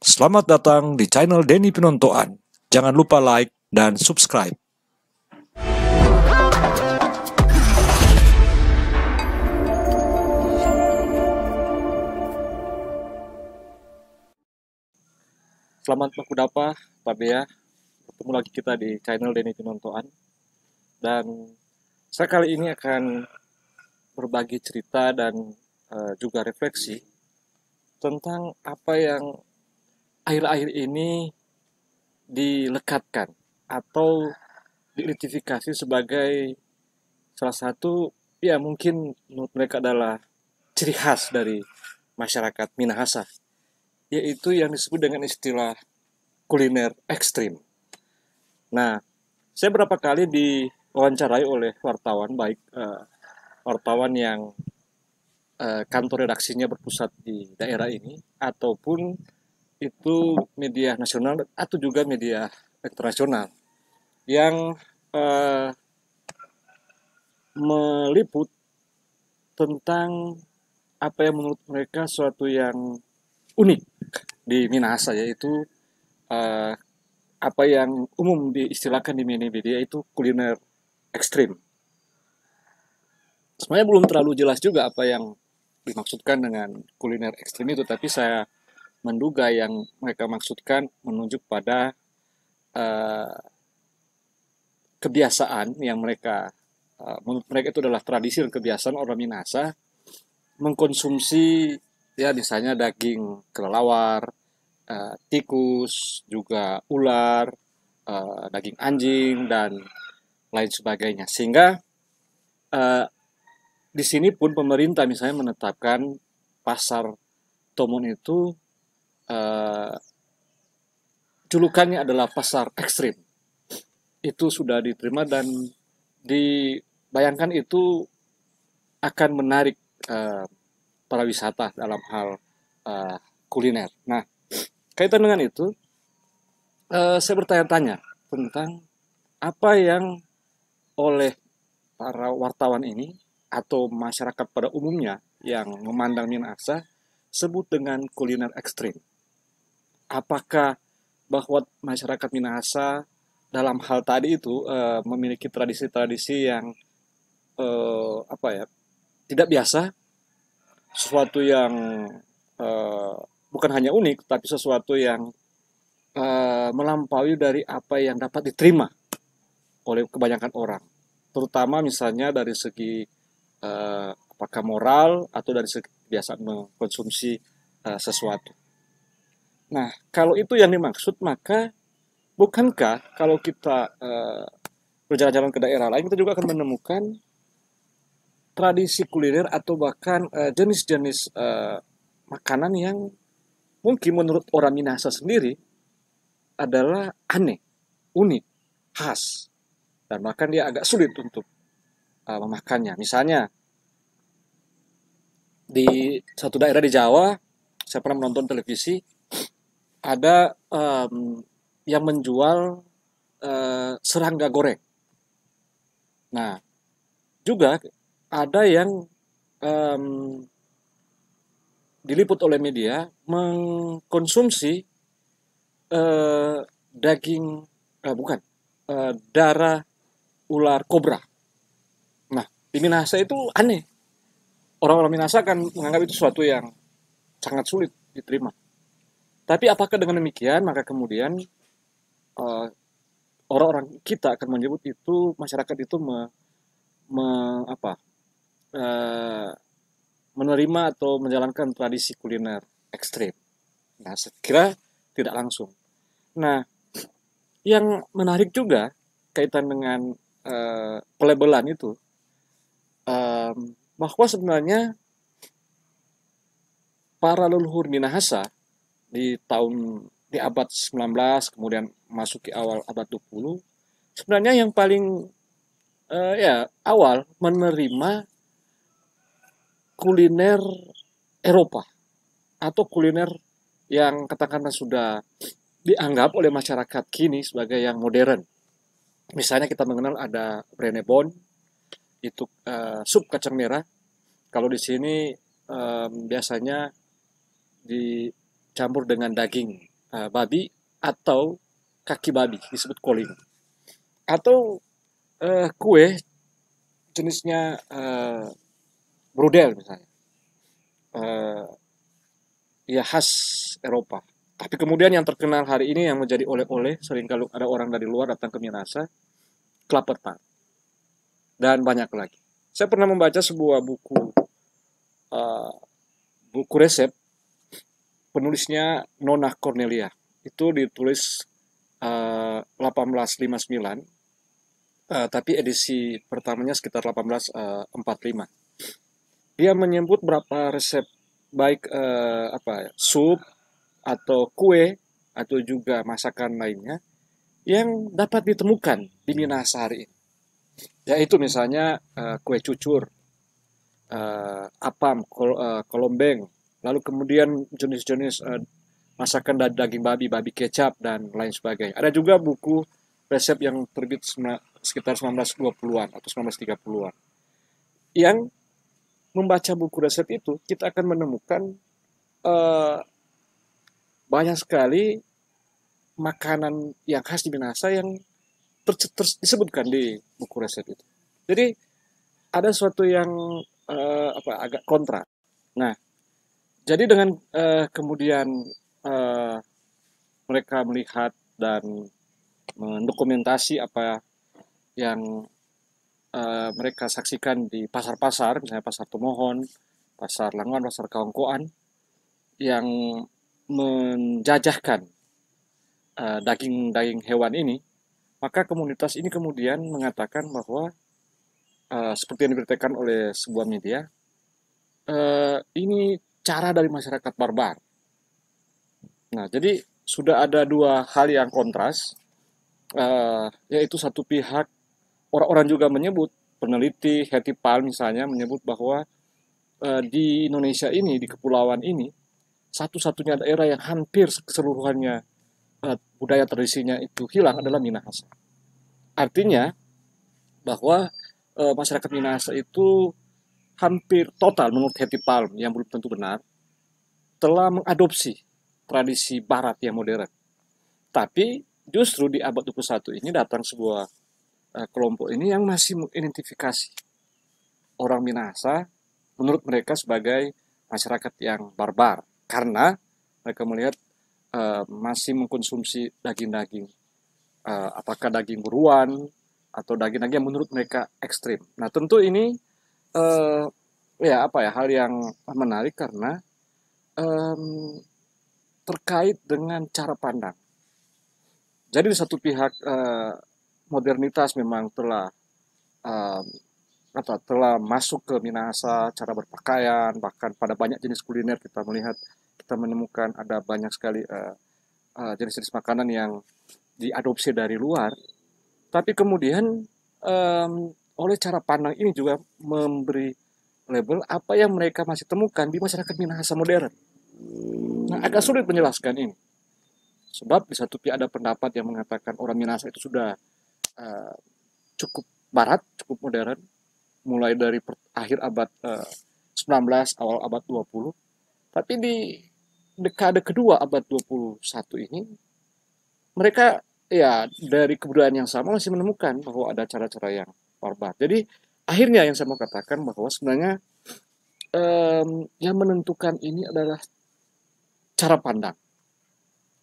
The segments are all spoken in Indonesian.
Selamat datang di channel Denny Pinontoan. Jangan lupa like dan subscribe. Selamat Makudapa, Pak Bea. Ketemu lagi kita di channel Denny Pinontoan. Dan saya kali ini akan berbagi cerita dan juga refleksi tentang apa yang akhir-akhir ini dilekatkan atau diidentifikasi sebagai salah satu, ya mungkin menurut mereka adalah ciri khas dari masyarakat Minahasa, yaitu yang disebut dengan istilah kuliner ekstrim. Nah, saya berapa kali diwawancarai oleh wartawan, baik wartawan yang kantor redaksinya berpusat di daerah ini, ataupun itu media nasional atau juga media internasional yang meliput tentang apa yang menurut mereka suatu yang unik di Minahasa, yaitu apa yang umum diistilahkan di media itu kuliner ekstrim. Sebenarnya belum terlalu jelas juga apa yang dimaksudkan dengan kuliner ekstrim itu, tapi saya menduga yang mereka maksudkan menunjuk pada kebiasaan yang menurut mereka itu adalah tradisi dan kebiasaan orang Minahasa mengkonsumsi, ya misalnya daging kelelawar, tikus, juga ular, daging anjing dan lain sebagainya. Sehingga di sini pun pemerintah misalnya menetapkan pasar Tomon itu julukannya adalah pasar ekstrim. Itu sudah diterima dan dibayangkan itu akan menarik para wisata dalam hal kuliner. Nah, kaitan dengan itu, saya bertanya-tanya tentang apa yang oleh para wartawan ini atau masyarakat pada umumnya yang memandang Minahasa sebut dengan kuliner ekstrim. Apakah bahwa masyarakat Minahasa dalam hal tadi itu memiliki tradisi-tradisi yang tidak biasa, sesuatu yang bukan hanya unik, tapi sesuatu yang melampaui dari apa yang dapat diterima oleh kebanyakan orang, terutama misalnya dari segi apakah moral atau dari segi kebiasaan mengkonsumsi sesuatu. Nah, kalau itu yang dimaksud, maka bukankah kalau kita berjalan-jalan ke daerah lain, kita juga akan menemukan tradisi kuliner atau bahkan jenis-jenis makanan yang mungkin menurut orang Minahasa sendiri adalah aneh, unik, khas, dan bahkan dia agak sulit untuk memakannya. Misalnya di satu daerah di Jawa, saya pernah menonton televisi, ada yang menjual serangga goreng. Nah, juga ada yang diliput oleh media mengkonsumsi darah ular kobra. Nah, di Minahasa itu aneh. Orang-orang Minahasa kan menganggap itu sesuatu yang sangat sulit diterima. Tapi apakah dengan demikian maka kemudian orang-orang kita akan menyebut itu, masyarakat itu menerima atau menjalankan tradisi kuliner ekstrim? Nah, saya kira tidak langsung. Nah, yang menarik juga kaitan dengan pelabelan itu, bahwa sebenarnya para leluhur Minahasa di abad 19 kemudian masuki awal abad 20, sebenarnya yang paling awal menerima kuliner Eropa atau kuliner yang katakanlah sudah dianggap oleh masyarakat kini sebagai yang modern. Misalnya kita mengenal ada Brenebon, itu sup kacang merah. Kalau di sini biasanya dicampur dengan daging babi atau kaki babi disebut koling, atau kue jenisnya brudel misalnya, eh, ya khas Eropa. Tapi kemudian yang terkenal hari ini yang menjadi oleh-oleh, sering kalau ada orang dari luar datang ke Minahasa, kelapa tart dan banyak lagi. Saya pernah membaca sebuah uh, buku resep, penulisnya Nona Cornelia. Itu ditulis 1859, tapi edisi pertamanya sekitar 1845. Dia menyebut berapa resep, baik sup atau kue atau juga masakan lainnya yang dapat ditemukan di Minahasa hari ini. Yaitu misalnya kue cucur, apam, kolombeng, lalu kemudian jenis-jenis masakan daging babi, babi kecap, dan lain sebagainya. Ada juga buku resep yang terbit sekitar 1920-an atau 1930-an. Yang membaca buku resep itu, kita akan menemukan uh, banyak sekali makanan yang khas di Minahasa yang disebutkan di buku resep itu. Jadi ada sesuatu yang agak kontra. Nah, jadi dengan kemudian uh, mereka melihat dan mendokumentasi apa yang mereka saksikan di pasar-pasar, misalnya pasar Tomohon, pasar Langon, pasar Kaongkoan, yang menjajahkan daging-daging hewan ini, maka komunitas ini kemudian mengatakan bahwa seperti yang diberitakan oleh sebuah media, ini cara dari masyarakat barbar. Nah, jadi sudah ada dua hal yang kontras, yaitu satu pihak, orang-orang juga menyebut, peneliti Hetty Palm misalnya menyebut bahwa di Indonesia ini, di kepulauan ini, satu-satunya daerah yang hampir keseluruhannya budaya tradisinya itu hilang adalah Minahasa. Artinya bahwa masyarakat Minahasa itu hampir total, menurut Hetty Palm yang belum tentu benar, telah mengadopsi tradisi barat yang modern. Tapi justru di abad 21 ini datang sebuah kelompok ini yang masih mengidentifikasi orang Minahasa menurut mereka sebagai masyarakat yang barbar, karena mereka melihat masih mengkonsumsi daging-daging, apakah daging buruan atau daging-daging yang menurut mereka ekstrim. Nah, tentu ini hal yang menarik karena terkait dengan cara pandang. Jadi di satu pihak modernitas memang telah masuk ke Minahasa, cara berpakaian, bahkan pada banyak jenis kuliner kita menemukan ada banyak sekali jenis-jenis makanan yang diadopsi dari luar. Tapi kemudian oleh cara pandang ini juga memberi label apa yang mereka masih temukan di masyarakat Minahasa modern. Nah, agak sulit menjelaskan ini. Sebab di satu pihak ada pendapat yang mengatakan orang Minahasa itu sudah cukup barat, cukup modern, mulai dari akhir abad 19, awal abad 20. Tapi di dekade kedua abad 21 ini, mereka ya dari kebudayaan yang sama masih menemukan bahwa ada cara-cara yang barbar. Jadi akhirnya yang saya mau katakan bahwa sebenarnya yang menentukan ini adalah cara pandang.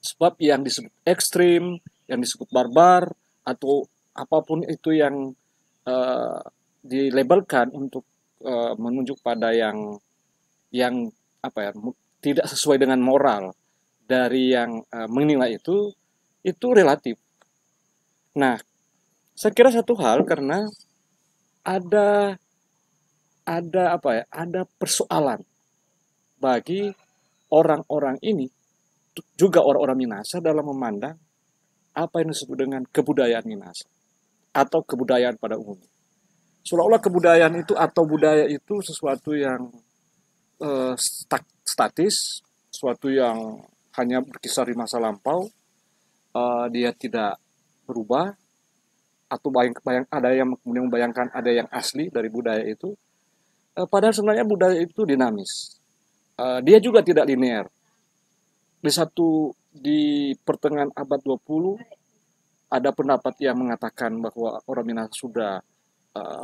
Sebab yang disebut ekstrim, yang disebut barbar, atau apapun itu yang dilabelkan untuk menunjuk pada yang tidak sesuai dengan moral dari yang menilai itu relatif. Nah, saya kira satu hal karena ada persoalan bagi orang-orang ini, juga orang-orang Minahasa, dalam memandang apa yang disebut dengan kebudayaan Minahasa atau kebudayaan pada umumnya. Seolah-olah kebudayaan itu atau budaya itu sesuatu yang statis, sesuatu yang hanya berkisar di masa lampau, dia tidak berubah, atau ada yang kemudian membayangkan ada yang asli dari budaya itu. Padahal sebenarnya budaya itu dinamis. Dia juga tidak linear. di pertengahan abad 20 ada pendapat yang mengatakan bahwa orang Minahasa sudah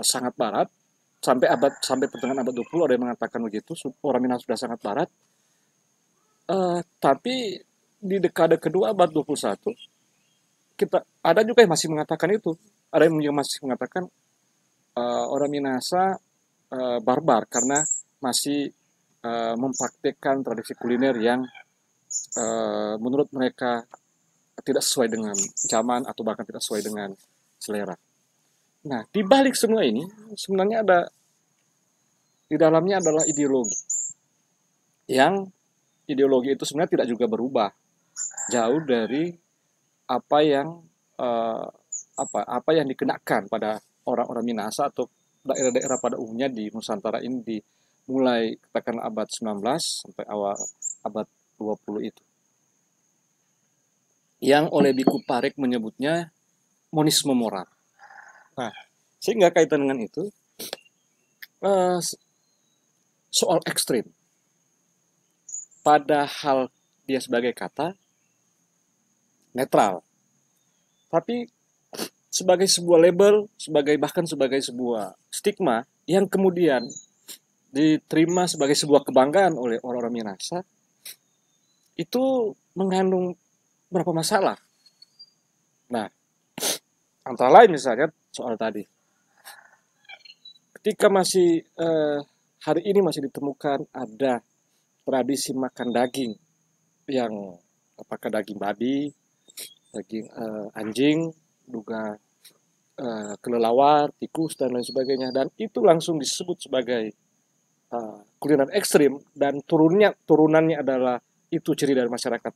sangat barat. Sampai pertengahan abad 20 ada yang mengatakan begitu, orang Minahasa sudah sangat barat. Tapi di dekade kedua abad 21 kita ada juga yang masih mengatakan itu. Ada yang masih mengatakan orang Minahasa barbar karena masih mempraktikkan tradisi kuliner yang menurut mereka tidak sesuai dengan zaman atau bahkan tidak sesuai dengan selera. Nah, di balik semua ini sebenarnya di dalamnya adalah ideologi. Yang ideologi itu sebenarnya tidak juga berubah jauh dari apa yang dikenakan pada orang-orang Minahasa atau daerah-daerah pada umumnya di Nusantara ini mulai katakan abad 19 sampai awal abad 20 itu. Yang oleh Biku Parik menyebutnya monisme moral. Nah, sehingga kaitan dengan itu soal ekstrim. Padahal dia sebagai kata netral. Tapi sebagai sebuah label, bahkan sebagai sebuah stigma yang kemudian diterima sebagai sebuah kebanggaan oleh orang-orang Minahasa, itu mengandung beberapa masalah. Nah, antara lain misalnya soal tadi. Ketika hari ini masih ditemukan ada tradisi makan daging yang apakah daging babi, daging anjing, juga kelelawar, tikus dan lain sebagainya, dan itu langsung disebut sebagai kuliner ekstrim dan turunannya adalah itu ciri dari masyarakat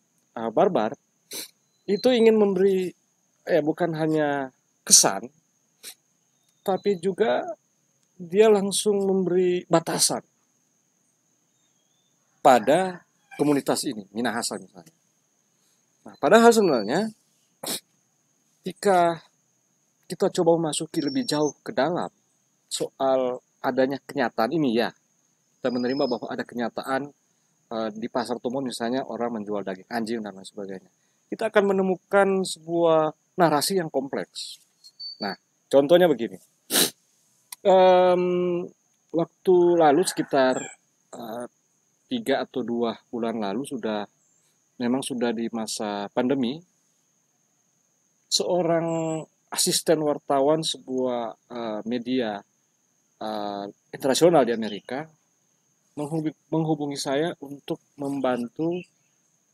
barbar. Itu ingin memberi bukan hanya kesan, tapi juga dia langsung memberi batasan pada komunitas ini, Minahasa misalnya. Nah, padahal sebenarnya jika kita coba memasuki lebih jauh ke dalam soal adanya kenyataan ini, ya kita menerima bahwa ada kenyataan di pasar Tomon misalnya orang menjual daging anjing dan lain sebagainya. Kita akan menemukan sebuah narasi yang kompleks. Nah, contohnya begini. Waktu lalu sekitar 3 atau 2 bulan lalu memang sudah di masa pandemi, seorang asisten wartawan sebuah media internasional di Amerika menghubungi saya untuk membantu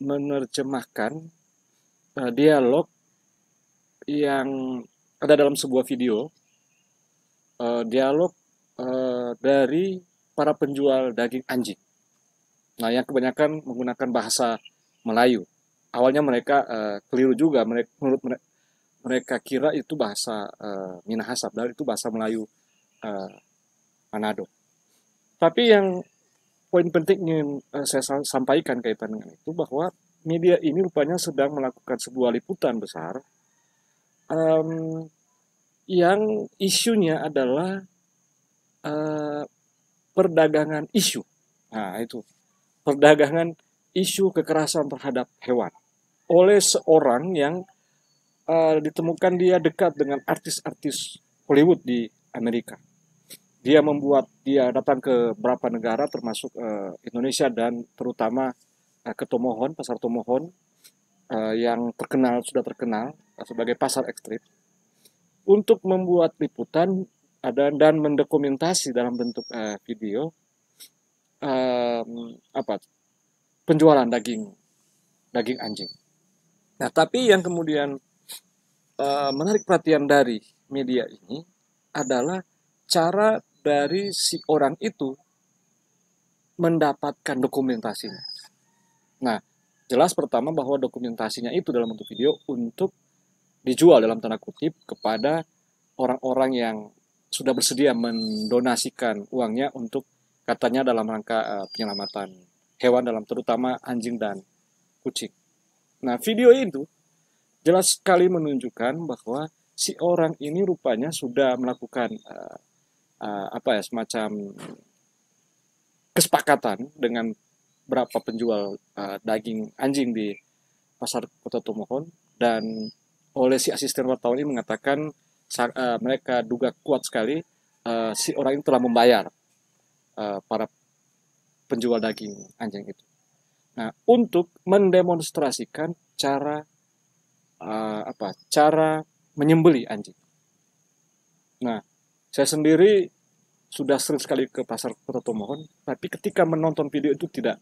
menerjemahkan dialog yang ada dalam sebuah video, dialog dari para penjual daging anjing. Nah, yang kebanyakan menggunakan bahasa Melayu. Awalnya mereka keliru juga, menurut mereka kira itu bahasa Minahasa, padahal itu bahasa Melayu Manado. Tapi yang poin penting ingin saya sampaikan kaitan dengan itu, bahwa media ini rupanya sedang melakukan sebuah liputan besar yang isunya adalah perdagangan isu. Nah, itu perdagangan isu kekerasan terhadap hewan oleh seorang yang ditemukan dia dekat dengan artis-artis Hollywood di Amerika. Dia datang ke beberapa negara termasuk Indonesia dan terutama ke Tomohon, pasar Tomohon yang sudah terkenal sebagai pasar ekstrim, untuk membuat liputan dan mendokumentasi dalam bentuk video penjualan daging anjing. Nah, tapi yang kemudian menarik perhatian dari media ini adalah cara dari si orang itu mendapatkan dokumentasinya. Nah, jelas pertama bahwa dokumentasinya itu dalam bentuk video untuk dijual dalam tanda kutip kepada orang-orang yang sudah bersedia mendonasikan uangnya untuk katanya dalam rangka penyelamatan hewan, dalam terutama anjing dan kucing. Nah, video itu jelas sekali menunjukkan bahwa si orang ini rupanya sudah melakukan semacam kesepakatan dengan berapa penjual daging anjing di pasar Kota Tomohon, dan oleh si asisten wartawan ini mengatakan mereka duga kuat sekali si orang itu telah membayar para penjual daging anjing itu. Nah, untuk mendemonstrasikan cara menyembeli anjing. Nah, saya sendiri sudah sering sekali ke pasar Kota Tomohon, tapi ketika menonton video itu tidak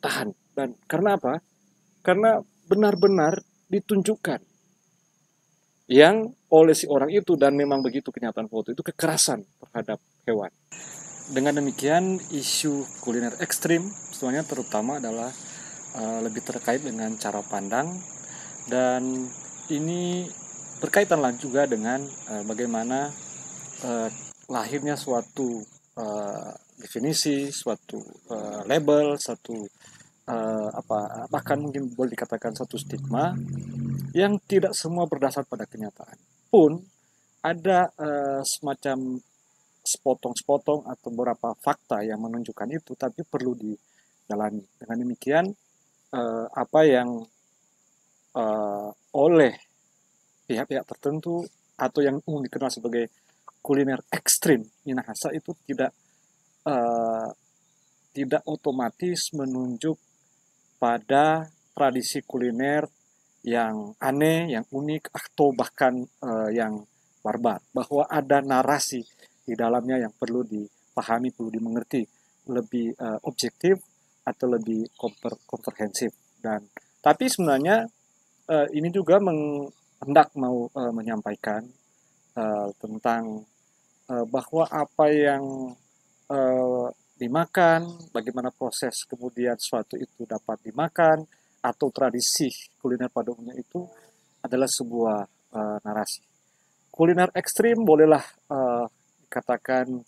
tahan. Dan karena apa? Karena benar-benar ditunjukkan yang oleh si orang itu, dan memang begitu kenyataan foto itu, kekerasan terhadap hewan. Dengan demikian, isu kuliner ekstrim sebenarnya terutama adalah lebih terkait dengan cara pandang, dan ini berkaitan juga dengan bagaimana lahirnya suatu definisi, suatu label, bahkan mungkin boleh dikatakan satu stigma yang tidak semua berdasar pada kenyataan. Pun ada semacam sepotong-sepotong atau beberapa fakta yang menunjukkan itu, tapi perlu didalami. Dengan demikian, apa yang oleh pihak-pihak tertentu atau yang umum dikenal sebagai kuliner ekstrim Minahasa itu tidak otomatis menunjuk pada tradisi kuliner yang aneh, yang unik, atau bahkan yang barbar. Bahwa ada narasi di dalamnya yang perlu dipahami, perlu dimengerti lebih objektif atau lebih komprehensif. Dan tapi sebenarnya ini juga hendak mau menyampaikan tentang bahwa apa yang dimakan, bagaimana proses kemudian sesuatu itu dapat dimakan, atau tradisi kuliner pada umumnya itu adalah sebuah narasi. Kuliner ekstrim bolehlah katakan,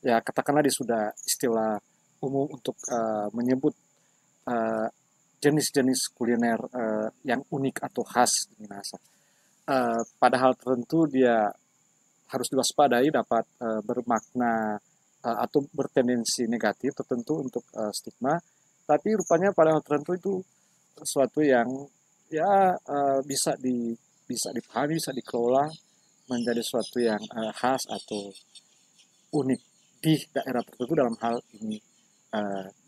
ya katakanlah dia sudah istilah umum untuk menyebut jenis-jenis kuliner yang unik atau khas di Minahasa. Padahal tertentu dia harus diwaspadai, dapat bermakna atau bertendensi negatif tertentu untuk stigma, tapi rupanya pada hal tertentu itu sesuatu yang ya bisa dipahami, bisa dikelola menjadi sesuatu yang khas atau unik di daerah tertentu, dalam hal ini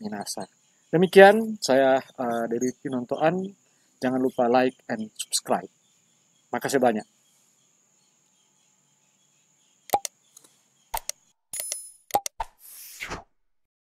Minahasa. Demikian saya dari Pinontoan. Jangan lupa like and subscribe. Makasih banyak.